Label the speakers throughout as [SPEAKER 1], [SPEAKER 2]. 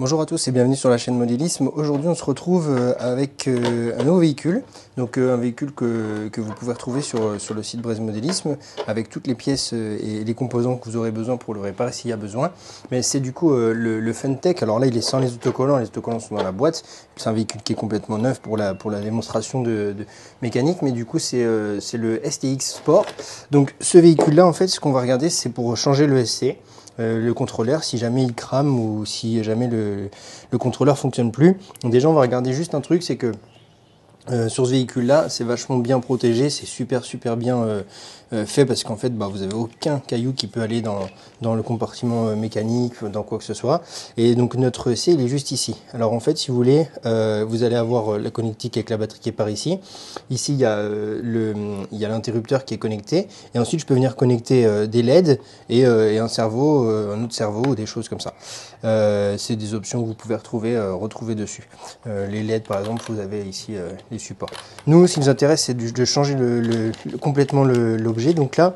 [SPEAKER 1] Bonjour à tous et bienvenue sur la chaîne Modélisme. Aujourd'hui on se retrouve avec un nouveau véhicule, donc un véhicule que vous pouvez retrouver sur le site Breizh Modélisme avec toutes les pièces et les composants que vous aurez besoin pour le réparer s'il y a besoin. Mais c'est du coup le Funtech. Alors là il est sans les autocollants sont dans la boîte. C'est un véhicule qui est complètement neuf pour la démonstration de mécanique, mais du coup c'est le STX Sport. Donc ce véhicule là en fait ce qu'on va regarder c'est pour changer le SC. Le contrôleur si jamais il crame ou si jamais le contrôleur fonctionne plus. Donc déjà on va regarder juste un truc, c'est que sur ce véhicule là c'est vachement bien protégé, c'est super bien fait parce qu'en fait vous avez aucun caillou qui peut aller dans le compartiment mécanique, dans quoi que ce soit. Et donc notre C il est juste ici. Alors en fait si vous voulez vous allez avoir la connectique avec la batterie qui est par ici. Ici il y a l'interrupteur qui est connecté et ensuite je peux venir connecter des LED et un autre cerveau ou des choses comme ça. C'est des options que vous pouvez retrouver dessus. Les LED par exemple, vous avez ici les supports. Nous, ce qui nous intéresse, c'est de changer complètement l'objet. Donc là,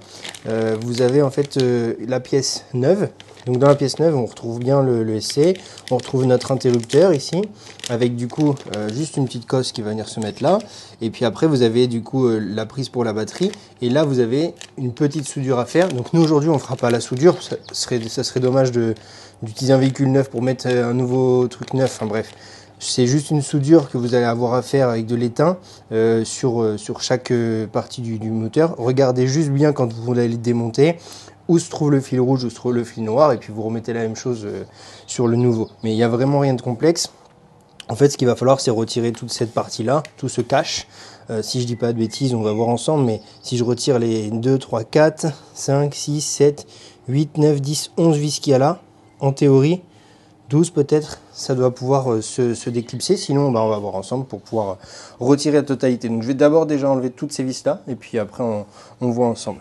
[SPEAKER 1] vous avez en fait la pièce neuve. Donc dans la pièce neuve, on retrouve bien le SC, on retrouve notre interrupteur ici, avec du coup juste une petite cosse qui va venir se mettre là. Et puis après, vous avez du coup la prise pour la batterie. Et là, vous avez une petite soudure à faire. Donc nous, aujourd'hui, on ne fera pas la soudure. Ça serait dommage d'utiliser un véhicule neuf pour mettre un nouveau truc neuf. Enfin bref, c'est juste une soudure que vous allez avoir à faire avec de l'étain sur chaque partie du moteur. Regardez juste bien quand vous allez le démonter où se trouve le fil rouge, où se trouve le fil noir, et puis vous remettez la même chose sur le nouveau. Mais il n'y a vraiment rien de complexe. En fait, ce qu'il va falloir, c'est retirer toute cette partie-là, tout ce cache. Si je dis pas de bêtises, on va voir ensemble, mais si je retire les 2, 3, 4, 5, 6, 7, 8, 9, 10, 11 vis qu'il y a là, en théorie, 12 peut-être, ça doit pouvoir se déclipser. Sinon, on va voir ensemble pour pouvoir retirer la totalité. Donc je vais d'abord déjà enlever toutes ces vis-là, et puis après on voit ensemble.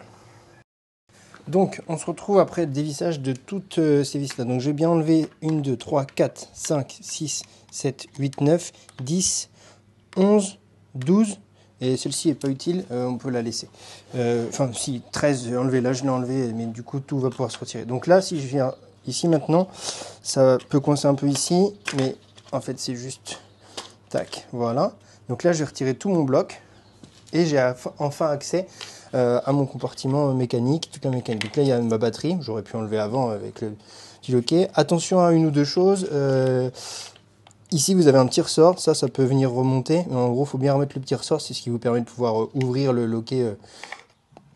[SPEAKER 1] Donc, on se retrouve après le dévissage de toutes ces vis-là. Donc, j'ai bien enlevé 1, 2, 3, 4, 5, 6, 7, 8, 9, 10, 11, 12. Et celle-ci n'est pas utile, on peut la laisser. Enfin, si, 13, j'ai enlevé. Là, je l'ai enlevé, mais du coup, tout va pouvoir se retirer. Donc là, si je viens ici maintenant, ça peut coincer un peu ici, mais en fait, c'est juste... Tac, voilà. Donc là, je vais retirer tout mon bloc et j'ai enfin accès à mon compartiment mécanique, toute la mécanique. Donc là, il y a ma batterie, j'aurais pu enlever avant avec le petit loquet. Attention à une ou deux choses. Ici, vous avez un petit ressort, ça peut venir remonter. Mais en gros, il faut bien remettre le petit ressort, c'est ce qui vous permet de pouvoir ouvrir le loquet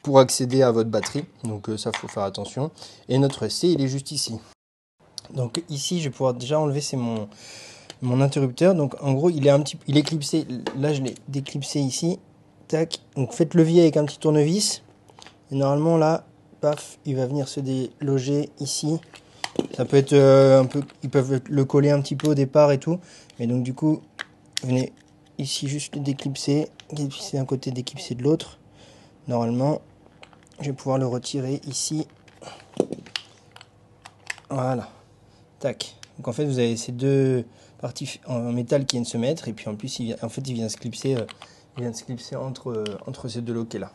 [SPEAKER 1] pour accéder à votre batterie. Donc ça, il faut faire attention. Et notre C, il est juste ici. Donc ici, je vais pouvoir déjà enlever, c'est mon interrupteur. Donc en gros, il est clipsé. Là, je l'ai déclipsé ici. Tac. Donc faites levier avec un petit tournevis. Et normalement là, paf, il va venir se déloger ici. Ça peut être un peu, ils peuvent le coller un petit peu au départ et tout. Mais donc du coup, venez ici juste le déclipser d'un côté, déclipser de l'autre. Normalement, je vais pouvoir le retirer ici. Voilà. Tac. Donc en fait, vous avez ces deux parties en métal qui viennent se mettre. Et puis en plus, il vient se clipser. Il vient de se clipser entre ces deux loquets là.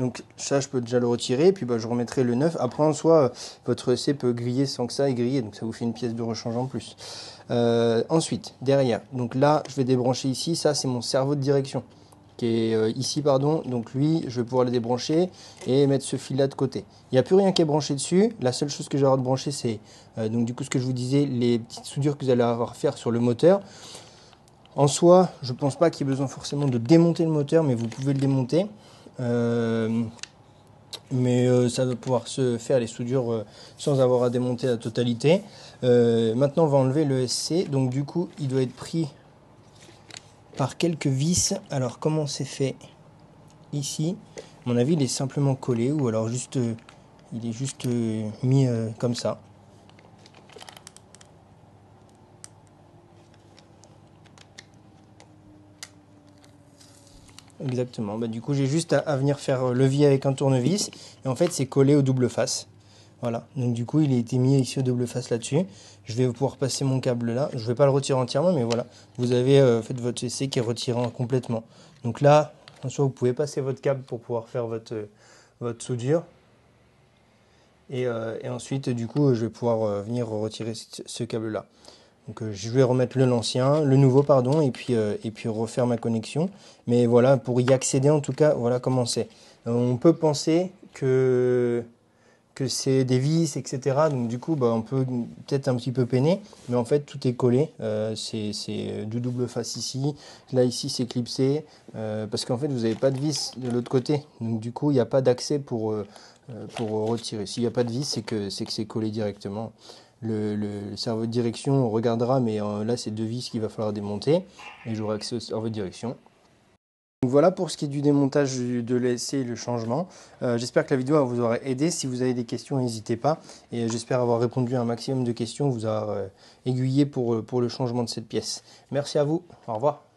[SPEAKER 1] Donc ça, je peux déjà le retirer, et puis je remettrai le neuf. Après, en soi, votre C peut griller sans que ça ait grillé, donc ça vous fait une pièce de rechange en plus. Ensuite, derrière, donc là, je vais débrancher ici, ça c'est mon cerveau de direction, qui est ici, pardon. Donc lui, je vais pouvoir le débrancher et mettre ce fil-là de côté. Il n'y a plus rien qui est branché dessus. La seule chose que j'ai à brancher, c'est, donc du coup, ce que je vous disais, les petites soudures que vous allez avoir à faire sur le moteur. En soi, je ne pense pas qu'il y ait besoin forcément de démonter le moteur, mais vous pouvez le démonter. Ça va pouvoir se faire les soudures sans avoir à démonter la totalité. Maintenant, on va enlever le SC. Donc du coup, il doit être pris par quelques vis. Alors, comment c'est fait ici? À mon avis, il est simplement collé ou alors juste, il est juste mis comme ça. Exactement. Du coup, j'ai juste à venir faire levier avec un tournevis. Et en fait, c'est collé au double face. Voilà. Donc du coup, il a été mis ici au double face là-dessus. Je vais pouvoir passer mon câble là. Je ne vais pas le retirer entièrement, mais voilà. Vous avez fait votre essai qui est retiré complètement. Donc là, en soi, vous pouvez passer votre câble pour pouvoir faire votre soudure. Et ensuite, du coup, je vais pouvoir venir retirer ce câble-là. Donc je vais remettre le nouveau pardon, et puis refaire ma connexion. Mais voilà, pour y accéder en tout cas, voilà comment c'est. On peut penser que c'est des vis, etc. Donc du coup, bah, on peut peut-être un petit peu peiner, mais en fait tout est collé. C'est du double face ici. Là ici c'est clipsé, parce qu'en fait vous n'avez pas de vis de l'autre côté. Donc du coup il n'y a pas d'accès pour retirer. S'il n'y a pas de vis, c'est collé directement. Le cerveau de direction, on regardera, mais là c'est deux vis qu'il va falloir démonter et j'aurai accès au cerveau de direction. Donc voilà pour ce qui est du démontage de l'essai et le changement. J'espère que la vidéo vous aura aidé. Si vous avez des questions, n'hésitez pas. Et j'espère avoir répondu à un maximum de questions, vous avoir aiguillé pour le changement de cette pièce. Merci à vous. Au revoir.